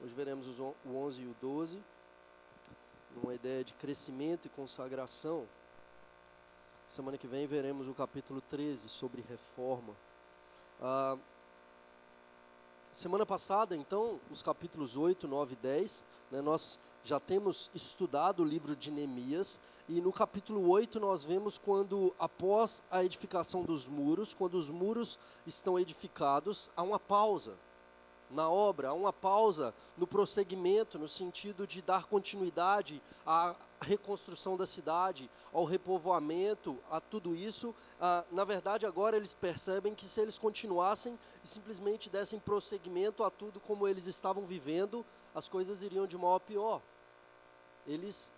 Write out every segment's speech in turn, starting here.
Hoje veremos o 11 e o 12, numa ideia de crescimento e consagração. Semana que vem veremos o capítulo 13, sobre reforma. Semana passada, então, os capítulos 8, 9 e 10, nós já temos estudado o livro de Neemias, e no capítulo 8 nós vemos quando, após a edificação dos muros, quando os muros estão edificados, há uma pausa na obra, há uma pausa no prosseguimento, no sentido de dar continuidade à reconstrução da cidade, ao repovoamento, a tudo isso. Na verdade, agora eles percebem que se eles continuassem e simplesmente dessem prosseguimento a tudo como eles estavam vivendo, as coisas iriam de mal a pior. Eles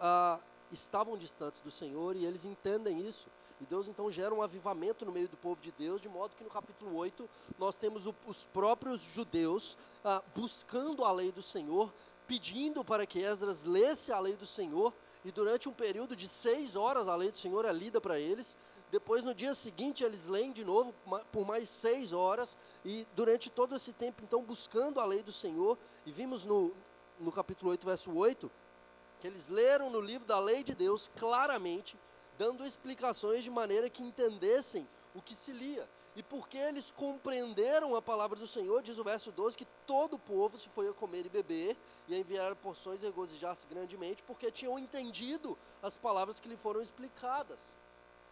estavam distantes do Senhor e eles entendem isso. E Deus então gera um avivamento no meio do povo de Deus, de modo que no capítulo 8 nós temos os próprios judeus buscando a lei do Senhor, pedindo para que Esdras lesse a lei do Senhor, e durante um período de 6 horas a lei do Senhor é lida para eles. Depois no dia seguinte eles leem de novo por mais 6 horas, e durante todo esse tempo então buscando a lei do Senhor. E vimos no capítulo 8, verso 8, que eles leram no livro da lei de Deus claramente, dando explicações de maneira que entendessem o que se lia. E porque eles compreenderam a palavra do Senhor, diz o verso 12, que todo o povo se foi a comer e beber, e a enviar porções e regozijar-se grandemente, porque tinham entendido as palavras que lhe foram explicadas.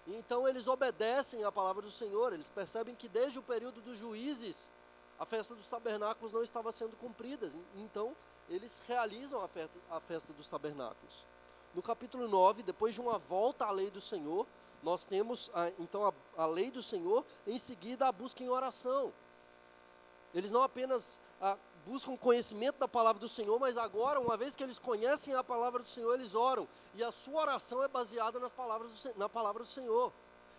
E então eles obedecem à palavra do Senhor, eles percebem que desde o período dos juízes, a festa dos tabernáculos não estava sendo cumprida, então eles realizam a festa dos tabernáculos. No capítulo 9, depois de uma volta à lei do Senhor, nós temos então a lei do Senhor, em seguida a busca em oração. Eles não apenas buscam conhecimento da palavra do Senhor, mas agora, uma vez que eles conhecem a palavra do Senhor, eles oram. E a sua oração é baseada na palavra do Senhor.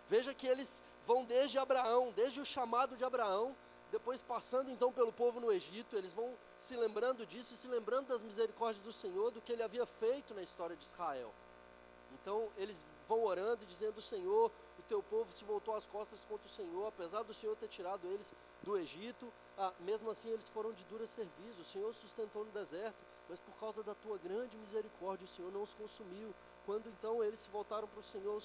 Veja que eles vão desde Abraão, desde o chamado de Abraão, depois passando então pelo povo no Egito, eles vão se lembrando disso e se lembrando das misericórdias do Senhor, do que Ele havia feito na história de Israel. Então eles vão orando e dizendo: Senhor, o teu povo se voltou as costas contra o Senhor, apesar do Senhor ter tirado eles do Egito, mesmo assim eles foram de dura serviço. O Senhor os sustentou no deserto, mas por causa da tua grande misericórdia o Senhor não os consumiu. Quando então eles se voltaram para o Senhor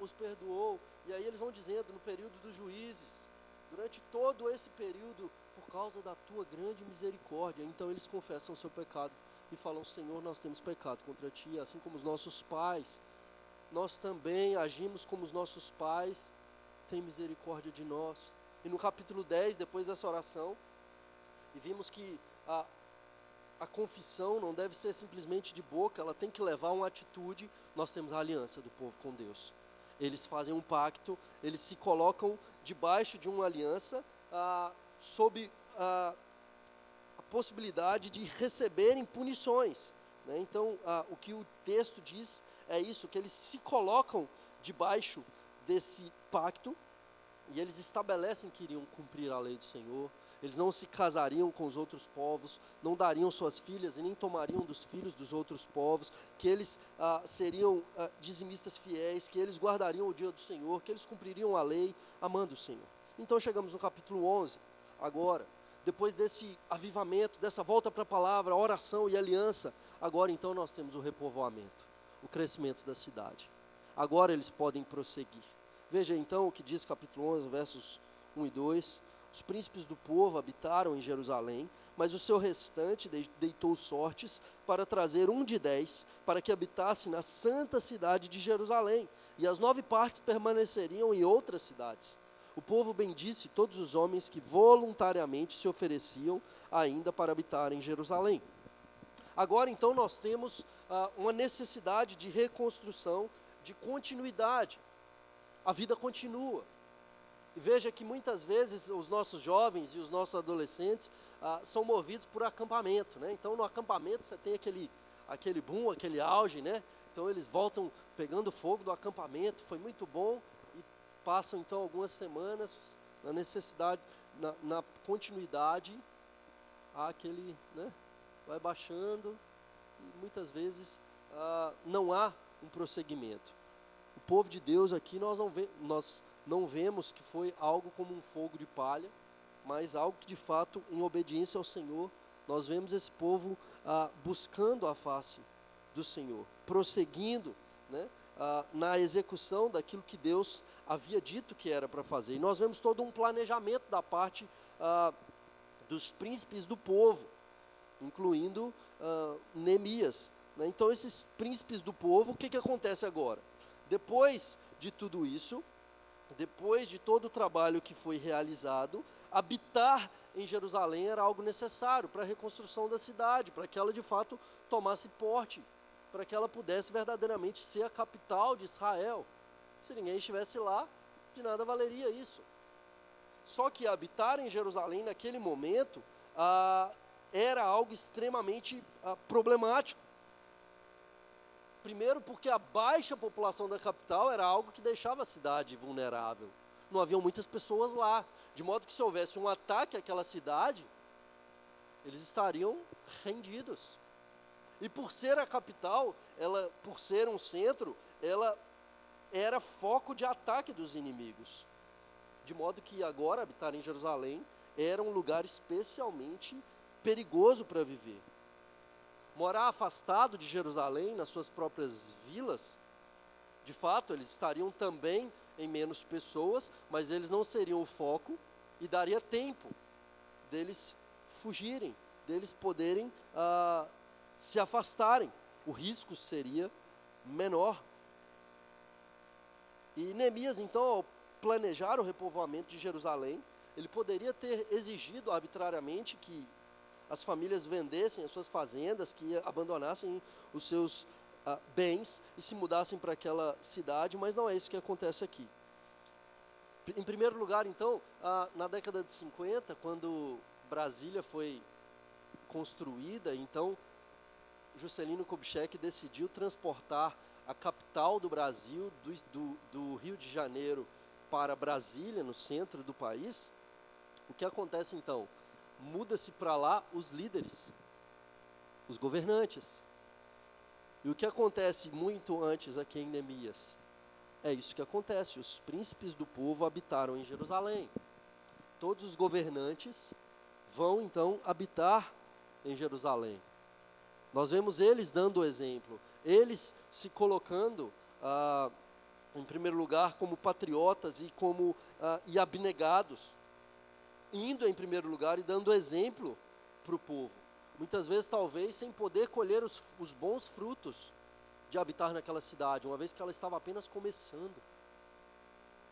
os perdoou. E aí eles vão dizendo, no período dos juízes, durante todo esse período, por causa da tua grande misericórdia, então eles confessam o seu pecado e falam: Senhor, nós temos pecado contra ti, assim como os nossos pais, nós também agimos como os nossos pais, tem misericórdia de nós. E no capítulo 10, depois dessa oração, e vimos que a confissão não deve ser simplesmente de boca, ela tem que levar uma atitude. Nós temos a aliança do povo com Deus. Eles fazem um pacto, eles se colocam debaixo de uma aliança, sob a possibilidade de receberem punições, né? Então, o que o texto diz é isso, que eles se colocam debaixo desse pacto, e eles estabelecem que iriam cumprir a lei do Senhor. Eles não se casariam com os outros povos, não dariam suas filhas e nem tomariam dos filhos dos outros povos, que eles seriam dizimistas fiéis, que eles guardariam o dia do Senhor, que eles cumpririam a lei, amando o Senhor. Então chegamos no capítulo 11, agora, depois desse avivamento, dessa volta para a palavra, a oração e a aliança, agora então nós temos o repovoamento, o crescimento da cidade. Agora eles podem prosseguir. Veja então o que diz capítulo 11, versos 1 e 2. Os príncipes do povo habitaram em Jerusalém, mas o seu restante deitou sortes para trazer 1 de 10, para que habitasse na santa cidade de Jerusalém, e as 9 partes permaneceriam em outras cidades. O povo bendisse todos os homens que voluntariamente se ofereciam ainda para habitar em Jerusalém. Agora então nós temos uma necessidade de reconstrução, de continuidade. A vida continua. E veja que muitas vezes os nossos jovens e os nossos adolescentes são movidos por acampamento, né? Então no acampamento você tem aquele boom, aquele auge, né? Então eles voltam pegando fogo do acampamento, foi muito bom, e passam então algumas semanas na necessidade, na continuidade, aquele, né? Vai baixando e muitas vezes não há um prosseguimento. O povo de Deus aqui nós não vemos que foi algo como um fogo de palha, mas algo que de fato, em obediência ao Senhor, nós vemos esse povo buscando a face do Senhor, prosseguindo, né, na execução daquilo que Deus havia dito que era para fazer. E nós vemos todo um planejamento da parte dos príncipes do povo, incluindo Neemias, né? Então esses príncipes do povo, o que acontece agora? Depois de tudo isso, depois de todo o trabalho que foi realizado, habitar em Jerusalém era algo necessário para a reconstrução da cidade, para que ela de fato tomasse porte, para que ela pudesse verdadeiramente ser a capital de Israel. Se ninguém estivesse lá, de nada valeria isso. Só que habitar em Jerusalém naquele momento era algo extremamente problemático. Primeiro porque a baixa população da capital era algo que deixava a cidade vulnerável. Não haviam muitas pessoas lá, de modo que se houvesse um ataque àquela cidade, eles estariam rendidos. E por ser a capital, por ser um centro, ela era foco de ataque dos inimigos. De modo que agora habitar em Jerusalém era um lugar especialmente perigoso para viver. Morar afastado de Jerusalém, nas suas próprias vilas, de fato, eles estariam também em menos pessoas, mas eles não seriam o foco e daria tempo deles fugirem, deles poderem se afastarem. O risco seria menor. E Neemias, então, ao planejar o repovoamento de Jerusalém, ele poderia ter exigido arbitrariamente que as famílias vendessem as suas fazendas, que abandonassem os seus bens e se mudassem para aquela cidade, mas não é isso que acontece aqui. Em primeiro lugar, então, na década de 50, quando Brasília foi construída, então Juscelino Kubitschek decidiu transportar a capital do Brasil, do Rio de Janeiro para Brasília, no centro do país. O que acontece então? Muda-se para lá os líderes, os governantes. E o que acontece muito antes aqui em Neemias? É isso que acontece, os príncipes do povo habitaram em Jerusalém. Todos os governantes vão então habitar em Jerusalém. Nós vemos eles dando o exemplo, eles se colocando em primeiro lugar como patriotas e abnegados, indo em primeiro lugar e dando exemplo para o povo. Muitas vezes, talvez, sem poder colher os bons frutos de habitar naquela cidade, uma vez que ela estava apenas começando.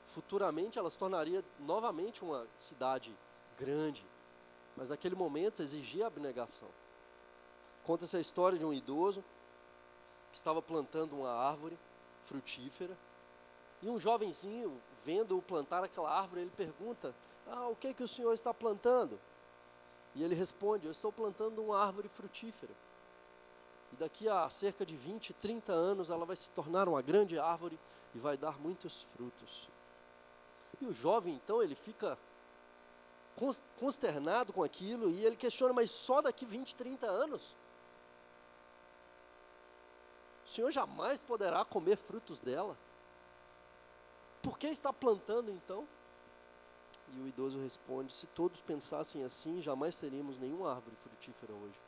Futuramente, ela se tornaria novamente uma cidade grande, mas naquele momento exigia abnegação. Conta-se a história de um idoso que estava plantando uma árvore frutífera, e um jovenzinho, vendo-o plantar aquela árvore, ele pergunta: o que o senhor está plantando? E ele responde: eu estou plantando uma árvore frutífera. E daqui a cerca de 20, 30 anos, ela vai se tornar uma grande árvore e vai dar muitos frutos. E o jovem, então, ele fica consternado com aquilo, e ele questiona: mas só daqui 20, 30 anos? O senhor jamais poderá comer frutos dela? Por que está plantando, então? E o idoso responde: se todos pensassem assim, jamais teríamos nenhuma árvore frutífera hoje.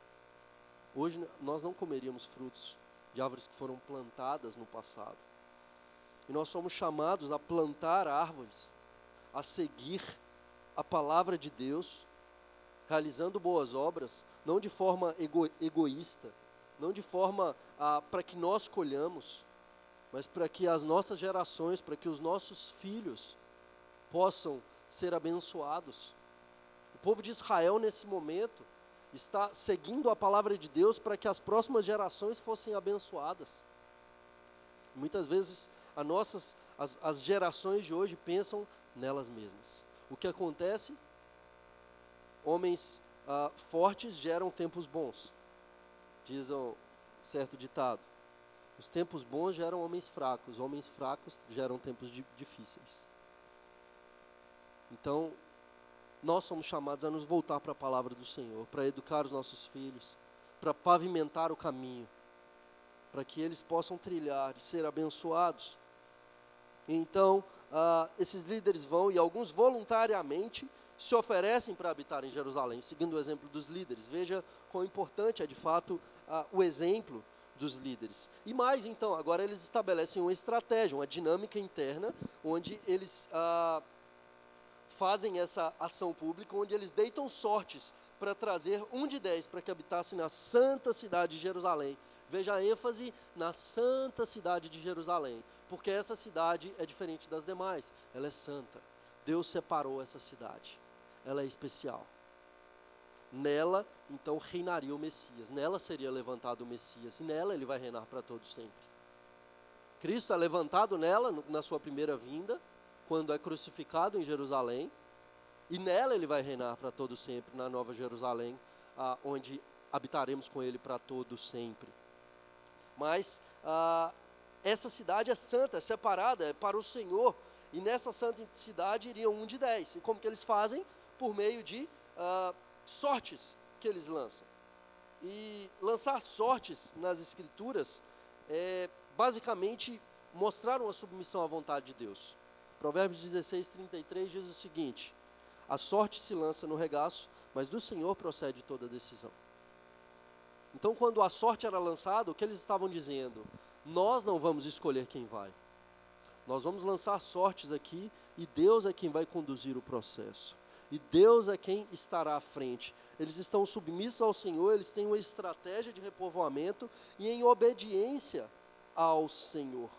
Hoje nós não comeríamos frutos de árvores que foram plantadas no passado. E nós somos chamados a plantar árvores, a seguir a palavra de Deus, realizando boas obras, não de forma egoísta, não de forma para que nós colhamos, mas para que as nossas gerações, para que os nossos filhos possam ser abençoados. O povo de Israel, nesse momento, está seguindo a palavra de Deus para que as próximas gerações fossem abençoadas. Muitas vezes as gerações de hoje pensam nelas mesmas. O que acontece? Homens fortes geram tempos bons, diz um certo ditado. Os tempos bons geram homens fracos geram tempos difíceis. Então, nós somos chamados a nos voltar para a palavra do Senhor, para educar os nossos filhos, para pavimentar o caminho, para que eles possam trilhar e ser abençoados. Então, esses líderes vão, e alguns voluntariamente, se oferecem para habitar em Jerusalém, seguindo o exemplo dos líderes. Veja quão importante é de fato o exemplo dos líderes. E mais então, agora eles estabelecem uma estratégia, uma dinâmica interna, onde eles fazem essa ação pública, onde eles deitam sortes para trazer 1 de 10 para que habitasse na santa cidade de Jerusalém. Veja a ênfase na santa cidade de Jerusalém, porque essa cidade é diferente das demais, ela é santa. Deus separou essa cidade, ela é especial. Nela, então, reinaria o Messias, nela seria levantado o Messias, e nela ele vai reinar para todos sempre. Cristo é levantado nela, na sua primeira vinda, quando é crucificado em Jerusalém, e nela ele vai reinar para todos sempre, na Nova Jerusalém, onde habitaremos com ele para todos sempre. Mas essa cidade é santa, é separada, é para o Senhor, e nessa santa cidade iriam 1 de 10. E como que eles fazem? Por meio de sortes que eles lançam. E lançar sortes nas Escrituras é basicamente mostrar uma submissão à vontade de Deus. Provérbios 16:33 diz o seguinte: a sorte se lança no regaço, mas do Senhor procede toda decisão. Então, quando a sorte era lançada, o que eles estavam dizendo? Nós não vamos escolher quem vai. Nós vamos lançar sortes aqui e Deus é quem vai conduzir o processo. E Deus é quem estará à frente. Eles estão submissos ao Senhor, eles têm uma estratégia de repovoamento e em obediência ao Senhor.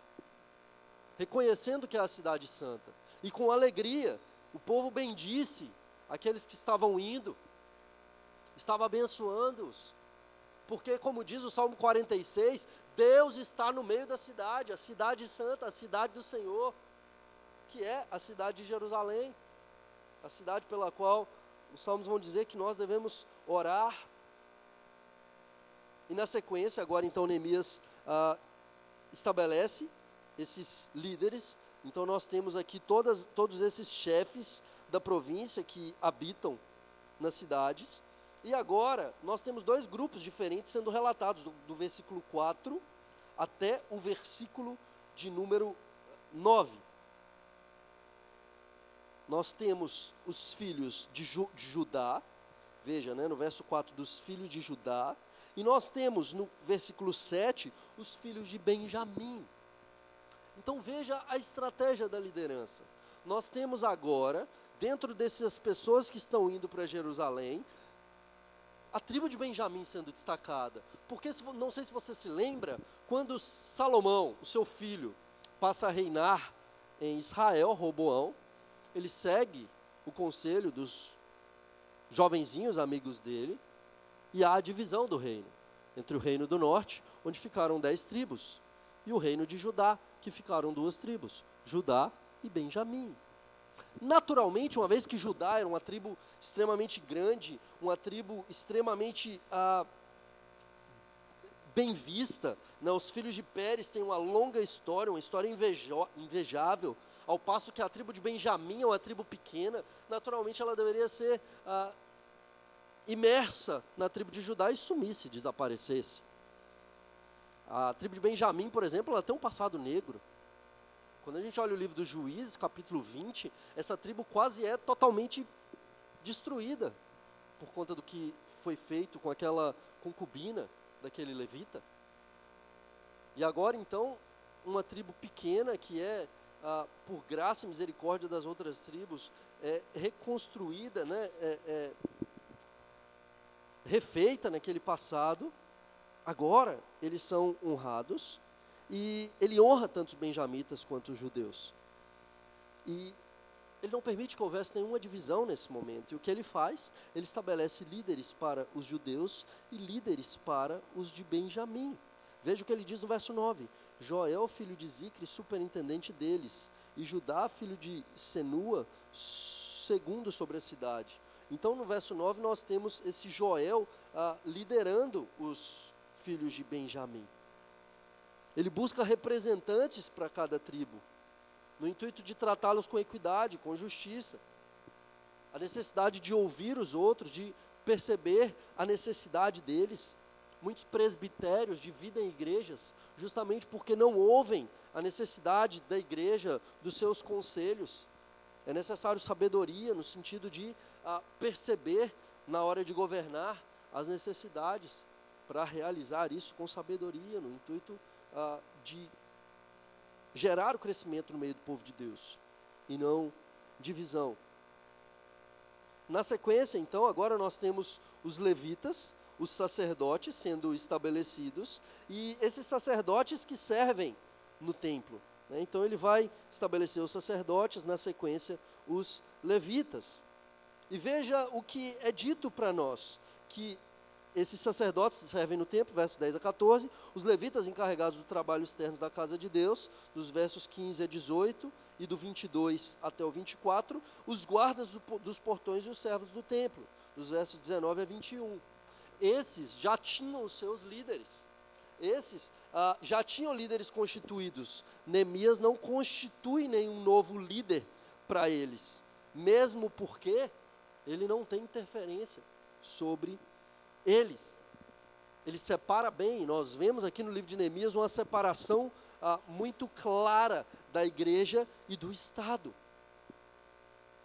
Reconhecendo que é a cidade santa. E com alegria, o povo bendisse aqueles que estavam indo. Estava abençoando-os. Porque, como diz o Salmo 46, Deus está no meio da cidade, a cidade santa, a cidade do Senhor, que é a cidade de Jerusalém, a cidade pela qual os salmos vão dizer que nós devemos orar. E na sequência, agora então Neemias estabelece esses líderes. Então nós temos aqui todos esses chefes da província que habitam nas cidades. E agora, nós temos 2 grupos diferentes sendo relatados, do versículo 4 até o versículo de número 9. Nós temos os filhos de Judá, veja, no verso 4, dos filhos de Judá, e nós temos no versículo 7, os filhos de Benjamim. Então veja a estratégia da liderança. Nós temos agora, dentro dessas pessoas que estão indo para Jerusalém, a tribo de Benjamim sendo destacada, porque não sei se você se lembra, quando Salomão, o seu filho, passa a reinar em Israel, Roboão, ele segue o conselho dos jovenzinhos amigos dele, e há a divisão do reino, entre o reino do norte, onde ficaram 10 tribos, e o reino de Judá, que ficaram 2 tribos, Judá e Benjamim. Naturalmente, uma vez que Judá era uma tribo extremamente grande, uma tribo extremamente bem vista, os filhos de Pérez têm uma longa história, uma história invejável, ao passo que a tribo de Benjamim é uma tribo pequena, naturalmente ela deveria ser imersa na tribo de Judá e sumisse, desaparecesse. A tribo de Benjamim, por exemplo, ela tem um passado negro. Quando a gente olha o livro dos Juízes, capítulo 20, essa tribo quase é totalmente destruída por conta do que foi feito com aquela concubina daquele levita. E agora, então, uma tribo pequena que por graça e misericórdia das outras tribos, reconstruída, refeita naquele passado, agora eles são honrados. E ele honra tanto os benjamitas quanto os judeus. E ele não permite que houvesse nenhuma divisão nesse momento. E o que ele faz? Ele estabelece líderes para os judeus e líderes para os de Benjamim. Veja o que ele diz no verso 9. Joel, filho de Zicre, superintendente deles. E Judá, filho de Senua, segundo sobre a cidade. Então no verso 9 nós temos esse Joel liderando os filhos de Benjamim. Ele busca representantes para cada tribo, no intuito de tratá-los com equidade, com justiça. A necessidade de ouvir os outros, de perceber a necessidade deles. Muitos presbitérios dividem igrejas, justamente porque não ouvem a necessidade da igreja, dos seus conselhos. É necessário sabedoria no sentido de perceber na hora de governar as necessidades, para realizar isso com sabedoria, no intuito de gerar o crescimento no meio do povo de Deus, e não divisão. Na sequência, então, agora nós temos os levitas, os sacerdotes sendo estabelecidos, e esses sacerdotes que servem no templo, né? Então ele vai estabelecer os sacerdotes, na sequência os levitas. E veja o que é dito para nós, que esses sacerdotes servem no templo, versos 10 a 14, os levitas encarregados do trabalho externo da casa de Deus, dos versos 15 a 18 e do 22 até o 24, os guardas dos portões e os servos do templo, dos versos 19 a 21. Esses já tinham os seus líderes, esses já tinham líderes constituídos. Neemias não constitui nenhum novo líder para eles, mesmo porque ele não tem interferência sobre eles. Ele separa bem. Nós vemos aqui no livro de Neemias uma separação muito clara da igreja e do Estado.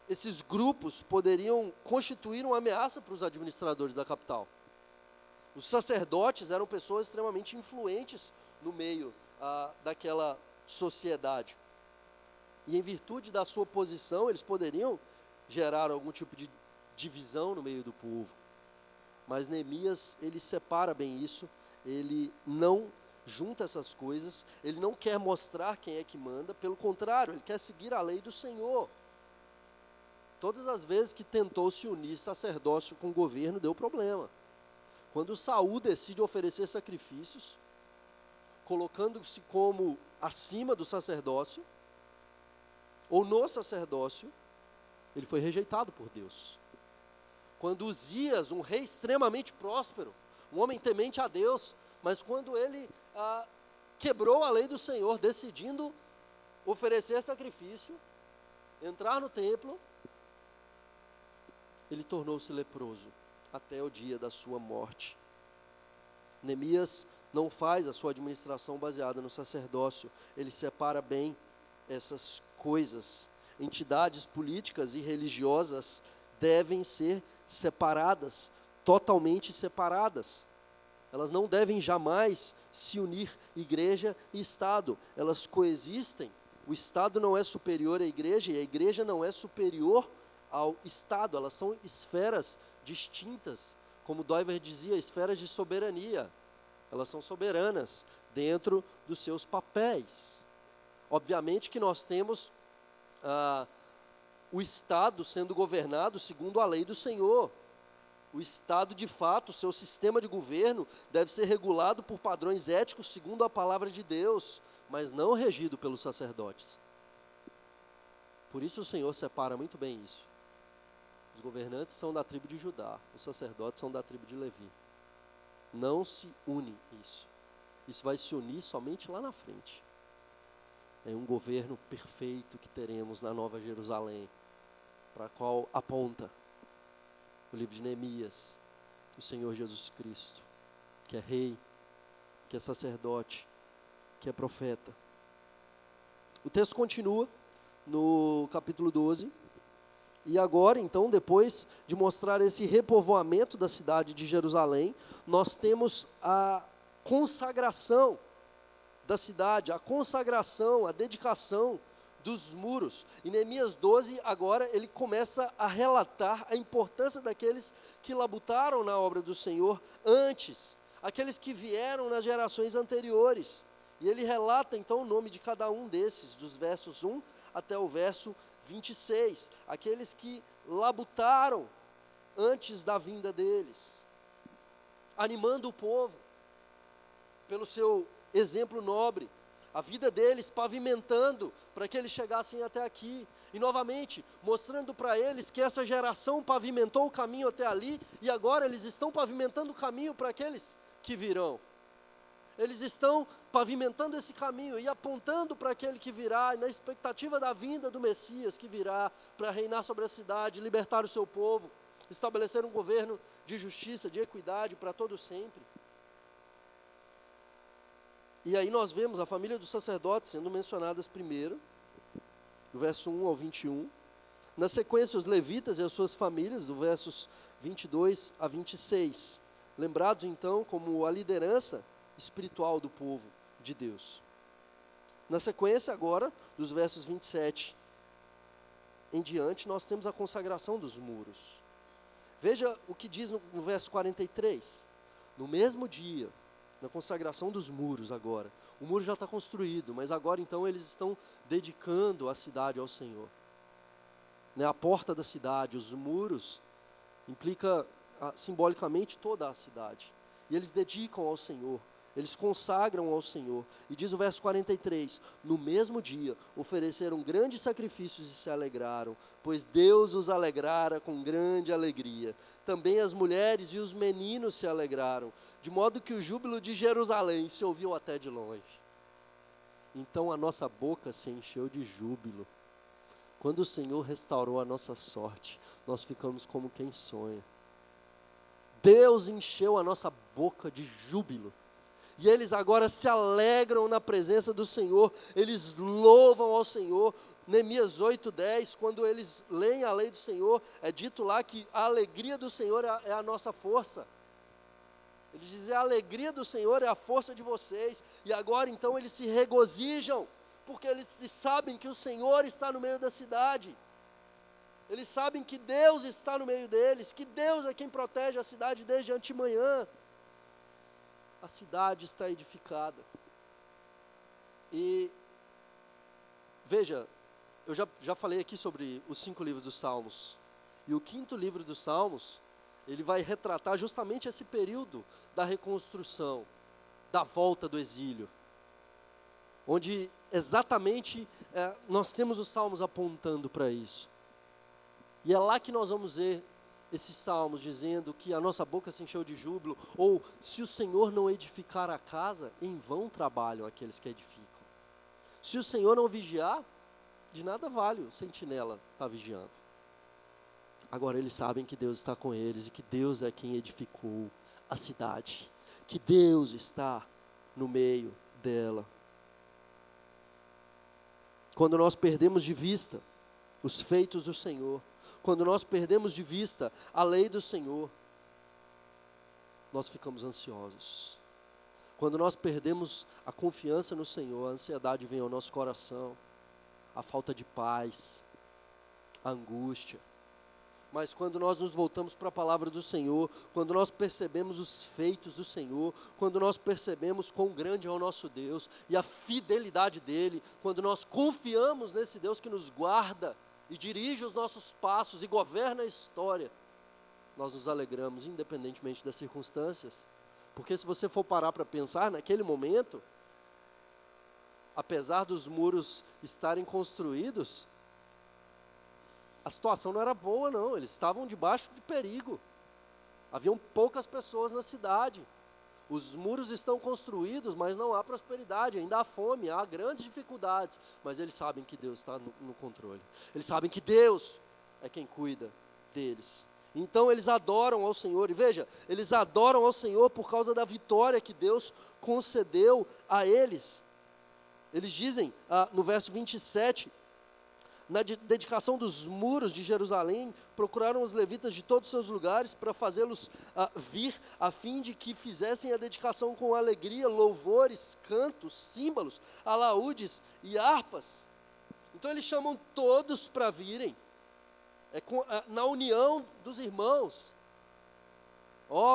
Esses grupos poderiam constituir uma ameaça para os administradores da capital. Os sacerdotes eram pessoas extremamente influentes no meio daquela sociedade. E em virtude da sua posição, eles poderiam gerar algum tipo de divisão no meio do povo. Mas Neemias, ele separa bem isso, ele não junta essas coisas, ele não quer mostrar quem é que manda, pelo contrário, ele quer seguir a lei do Senhor. Todas as vezes que tentou se unir sacerdócio com o governo, deu problema. Quando Saul decide oferecer sacrifícios, colocando-se como acima do sacerdócio, ou no sacerdócio, ele foi rejeitado por Deus. Quando Uzias, um rei extremamente próspero, um homem temente a Deus, mas quando ele quebrou a lei do Senhor, decidindo oferecer sacrifício, entrar no templo, ele tornou-se leproso até o dia da sua morte. Neemias não faz a sua administração baseada no sacerdócio, ele separa bem essas coisas. Entidades políticas e religiosas devem ser separadas, totalmente separadas. Elas não devem jamais se unir, igreja e Estado. Elas coexistem. O Estado não é superior à igreja e a igreja não é superior ao Estado. Elas são esferas distintas, como Doiver dizia, esferas de soberania. Elas são soberanas dentro dos seus papéis. Obviamente que nós temos o Estado sendo governado segundo a lei do Senhor. O Estado, de fato, o seu sistema de governo deve ser regulado por padrões éticos segundo a palavra de Deus, mas não regido pelos sacerdotes. Por isso o Senhor separa muito bem isso. Os governantes são da tribo de Judá, os sacerdotes são da tribo de Levi. Não se une isso. Isso vai se unir somente lá na frente. É um governo perfeito que teremos na Nova Jerusalém, para a qual aponta o livro de Neemias, o Senhor Jesus Cristo, que é rei, que é sacerdote, que é profeta. O texto continua no capítulo 12, e agora, então, depois de mostrar esse repovoamento da cidade de Jerusalém, nós temos a consagração da cidade, a consagração, a dedicação dos muros. Em Neemias 12, agora, ele começa a relatar a importância daqueles que labutaram na obra do Senhor antes, aqueles que vieram nas gerações anteriores. E ele relata, então, o nome de cada um desses, dos versos 1 até o verso 26, aqueles que labutaram antes da vinda deles, animando o povo pelo seu exemplo nobre, a vida deles pavimentando para que eles chegassem até aqui, e novamente mostrando para eles que essa geração pavimentou o caminho até ali, e agora eles estão pavimentando o caminho para aqueles que virão. Eles estão pavimentando esse caminho e apontando para aquele que virá, na expectativa da vinda do Messias que virá para reinar sobre a cidade, libertar o seu povo, estabelecer um governo de justiça, de equidade para todo sempre. E aí nós vemos a família dos sacerdotes sendo mencionadas primeiro, do verso 1 ao 21, Na sequência, os levitas e as suas famílias, do versos 22 a 26. Lembrados, então, como a liderança espiritual do povo de Deus. Na sequência, agora, dos versos 27 em diante, nós temos a consagração dos muros. Veja o que diz no verso 43. No mesmo dia, na consagração dos muros agora, o muro já está construído, mas agora então eles estão dedicando a cidade ao Senhor. A porta da cidade, os muros, implica simbolicamente toda a cidade. E eles dedicam ao Senhor, eles consagram ao Senhor. E diz o verso 43, no mesmo dia ofereceram grandes sacrifícios e se alegraram, pois Deus os alegrara com grande alegria. Também as mulheres e os meninos se alegraram, de modo que o júbilo de Jerusalém se ouviu até de longe. Então a nossa boca se encheu de júbilo. Quando o Senhor restaurou a nossa sorte, nós ficamos como quem sonha. Deus encheu a nossa boca de júbilo. E eles agora se alegram na presença do Senhor, eles louvam ao Senhor. Neemias 8:10, quando eles leem a lei do Senhor, é dito lá que a alegria do Senhor é a nossa força. Eles dizem, a alegria do Senhor é a força de vocês. E agora então eles se regozijam, porque eles sabem que o Senhor está no meio da cidade. Eles sabem que Deus está no meio deles, que Deus é quem protege a cidade desde antemanhã. A cidade está edificada. E, veja, eu já falei aqui sobre os 5 livros dos Salmos. E o 5º livro dos Salmos, ele vai retratar justamente esse período da reconstrução, da volta do exílio. Onde exatamente nós temos os Salmos apontando para isso. E é lá que nós vamos ver esses salmos dizendo que a nossa boca se encheu de júbilo, ou se o Senhor não edificar a casa, em vão trabalham aqueles que edificam. Se o Senhor não vigiar, de nada vale o sentinela estar vigiando. Agora eles sabem que Deus está com eles e que Deus é quem edificou a cidade, que Deus está no meio dela. Quando nós perdemos de vista os feitos do Senhor, quando nós perdemos de vista a lei do Senhor, nós ficamos ansiosos. Quando nós perdemos a confiança no Senhor, a ansiedade vem ao nosso coração, a falta de paz, a angústia. Mas quando nós nos voltamos para a palavra do Senhor, quando nós percebemos os feitos do Senhor, quando nós percebemos quão grande é o nosso Deus e a fidelidade dEle, quando nós confiamos nesse Deus que nos guarda e dirige os nossos passos e governa a história, nós nos alegramos independentemente das circunstâncias. Porque se você for parar para pensar, naquele momento, apesar dos muros estarem construídos, a situação não era boa não, eles estavam debaixo de perigo. Haviam poucas pessoas na cidade. Os muros estão construídos, mas não há prosperidade, ainda há fome, há grandes dificuldades. Mas eles sabem que Deus está no controle. Eles sabem que Deus é quem cuida deles. Então eles adoram ao Senhor. E veja, eles adoram ao Senhor por causa da vitória que Deus concedeu a eles. Eles dizem no verso 27... Na dedicação dos muros de Jerusalém, procuraram os levitas de todos os seus lugares para fazê-los vir, a fim de que fizessem a dedicação com alegria, louvores, cantos, símbolos, alaúdes e harpas. Então eles chamam todos para virem, na união dos irmãos.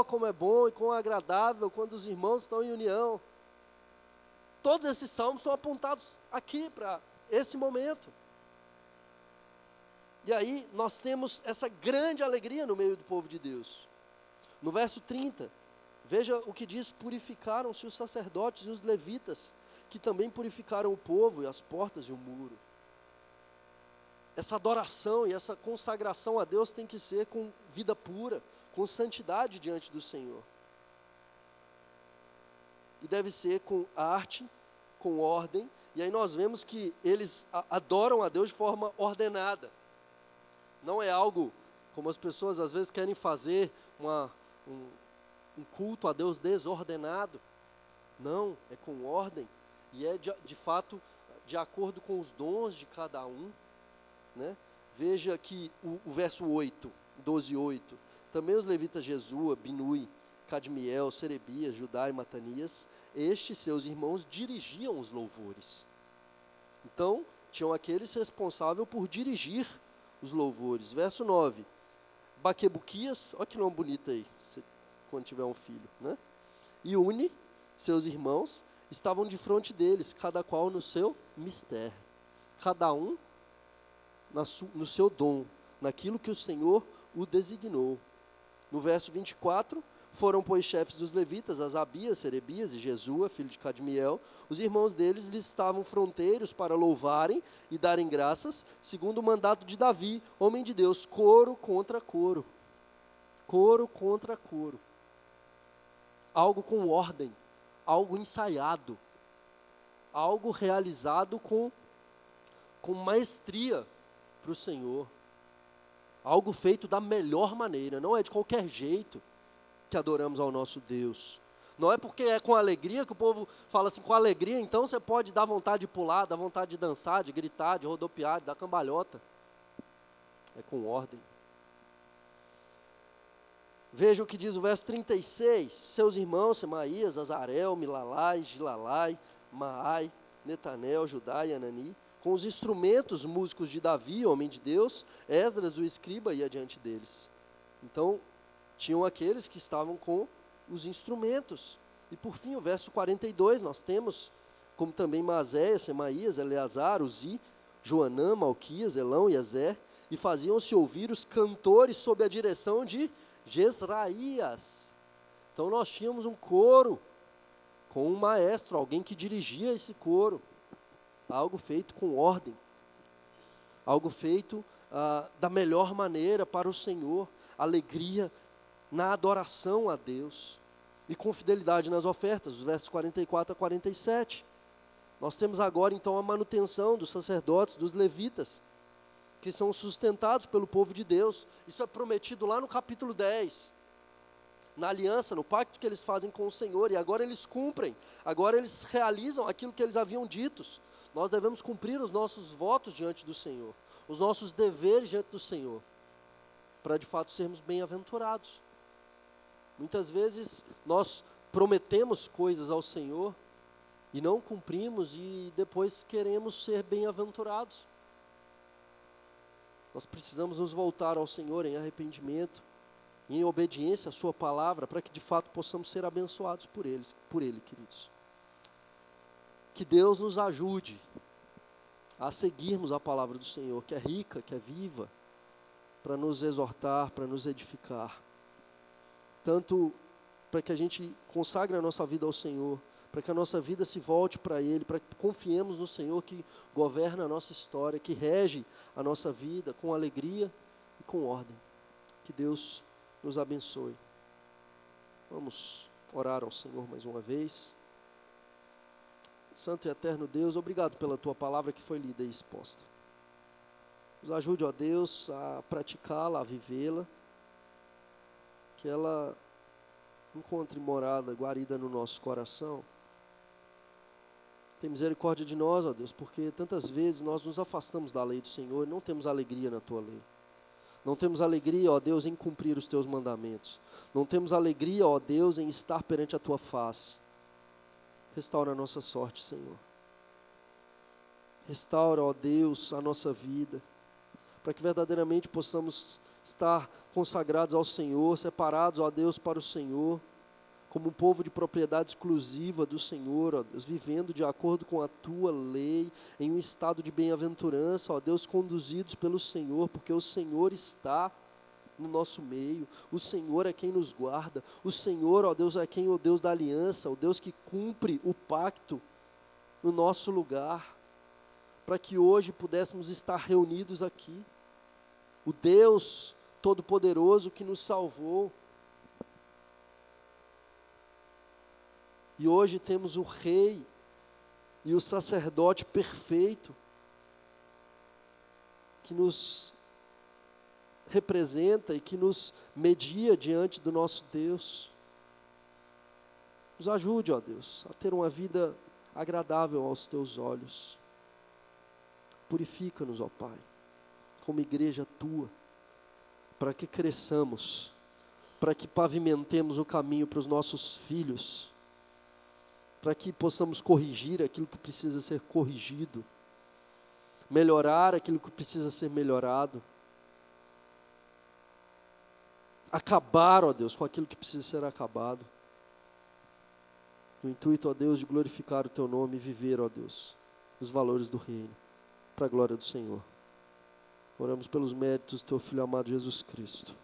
Como é bom e quão agradável quando os irmãos estão em união. Todos esses salmos estão apontados aqui para esse momento. E aí nós temos essa grande alegria no meio do povo de Deus. No verso 30, veja o que diz: purificaram-se os sacerdotes e os levitas, que também purificaram o povo e as portas e o muro. Essa adoração e essa consagração a Deus tem que ser com vida pura, com santidade diante do Senhor. E deve ser com arte, com ordem. E aí nós vemos que eles adoram a Deus de forma ordenada. Não é algo como as pessoas às vezes querem fazer, um culto a Deus desordenado. Não, é com ordem. E é de fato de acordo com os dons de cada um, né? Veja que o verso 8, 12:8. Também os levitas Jesua, Binui, Cadmiel, Serebias, Judá e Matanias, estes seus irmãos dirigiam os louvores. Então, tinham aqueles responsáveis por dirigir os louvores. Verso 9. Baquebuquias, olha que nome bonito aí, quando tiver um filho, né? E Uni, seus irmãos, estavam de frente deles, cada qual no seu mistério. Cada um no seu dom, naquilo que o Senhor o designou. No verso 24, foram, pois, chefes dos levitas, Asabias, Serebias e Jesua, filho de Cadmiel. Os irmãos deles lhes estavam fronteiros para louvarem e darem graças, segundo o mandato de Davi, homem de Deus, coro contra coro. Coro contra coro. Algo com ordem, algo ensaiado, algo realizado com maestria para o Senhor. Algo feito da melhor maneira, não é de qualquer jeito que adoramos ao nosso Deus. Não é porque é com alegria que o povo fala assim, com alegria, então você pode dar vontade de pular, dar vontade de dançar, de gritar, de rodopiar, de dar cambalhota. É com ordem. Veja o que diz o verso 36. Seus irmãos, Semaías, Azarel, Milalai, Gilalai, Maai, Netanel, Judá e Anani, com os instrumentos músicos de Davi, homem de Deus, Esdras, o escriba, ia diante deles. Então, tinham aqueles que estavam com os instrumentos. E por fim, o verso 42, nós temos, como também Maséia, Semaías, Eleazar, Uzi, Joanã, Malquias, Elão e Ezer, e faziam-se ouvir os cantores sob a direção de Jesraías. Então nós tínhamos um coro com um maestro, alguém que dirigia esse coro. Algo feito com ordem, algo feito da melhor maneira para o Senhor, alegria na adoração a Deus e com fidelidade nas ofertas, os versos 44 a 47. Nós temos agora então a manutenção dos sacerdotes, dos levitas, que são sustentados pelo povo de Deus. Isso é prometido lá no capítulo 10, na aliança, no pacto que eles fazem com o Senhor, e agora eles cumprem, agora eles realizam aquilo que eles haviam ditos. Nós devemos cumprir os nossos votos diante do Senhor, os nossos deveres diante do Senhor, para de fato sermos bem-aventurados. Muitas vezes nós prometemos coisas ao Senhor e não cumprimos e depois queremos ser bem-aventurados. Nós precisamos nos voltar ao Senhor em arrependimento, em obediência à sua palavra, para que de fato possamos ser abençoados por Ele, queridos. Que Deus nos ajude a seguirmos a palavra do Senhor, que é rica, que é viva, para nos exortar, para nos edificar. Tanto para que a gente consagre a nossa vida ao Senhor, para que a nossa vida se volte para Ele, para que confiemos no Senhor que governa a nossa história, que rege a nossa vida com alegria e com ordem. Que Deus nos abençoe. Vamos orar ao Senhor mais uma vez. Santo e eterno Deus, obrigado pela Tua palavra que foi lida e exposta. Nos ajude, ó Deus, a praticá-la, a vivê-la, que ela encontre morada, guarida no nosso coração. Tem misericórdia de nós, ó Deus, porque tantas vezes nós nos afastamos da lei do Senhor e não temos alegria na Tua lei. Não temos alegria, ó Deus, em cumprir os Teus mandamentos. Não temos alegria, ó Deus, em estar perante a Tua face. Restaura a nossa sorte, Senhor. Restaura, ó Deus, a nossa vida, para que verdadeiramente possamos estar consagrados ao Senhor, separados, ó Deus, para o Senhor, como um povo de propriedade exclusiva do Senhor, ó Deus, vivendo de acordo com a Tua lei, em um estado de bem-aventurança, ó Deus, conduzidos pelo Senhor, porque o Senhor está no nosso meio, o Senhor é quem nos guarda, o Senhor, ó Deus, é quem, o Deus da aliança, o Deus que cumpre o pacto no nosso lugar, para que hoje pudéssemos estar reunidos aqui, o Deus Todo-Poderoso que nos salvou, e hoje temos o Rei e o sacerdote perfeito, que nos representa e que nos media diante do nosso Deus. Nos ajude, ó Deus, a ter uma vida agradável aos Teus olhos. Purifica-nos, ó Pai. como igreja tua, para que cresçamos, para que pavimentemos o caminho para os nossos filhos, para que possamos corrigir aquilo que precisa ser corrigido, melhorar aquilo que precisa ser melhorado, acabar, ó Deus, com aquilo que precisa ser acabado. O intuito, ó Deus, de glorificar o Teu nome e viver, ó Deus, os valores do reino, para a glória do Senhor. Oramos pelos méritos do Teu Filho amado Jesus Cristo.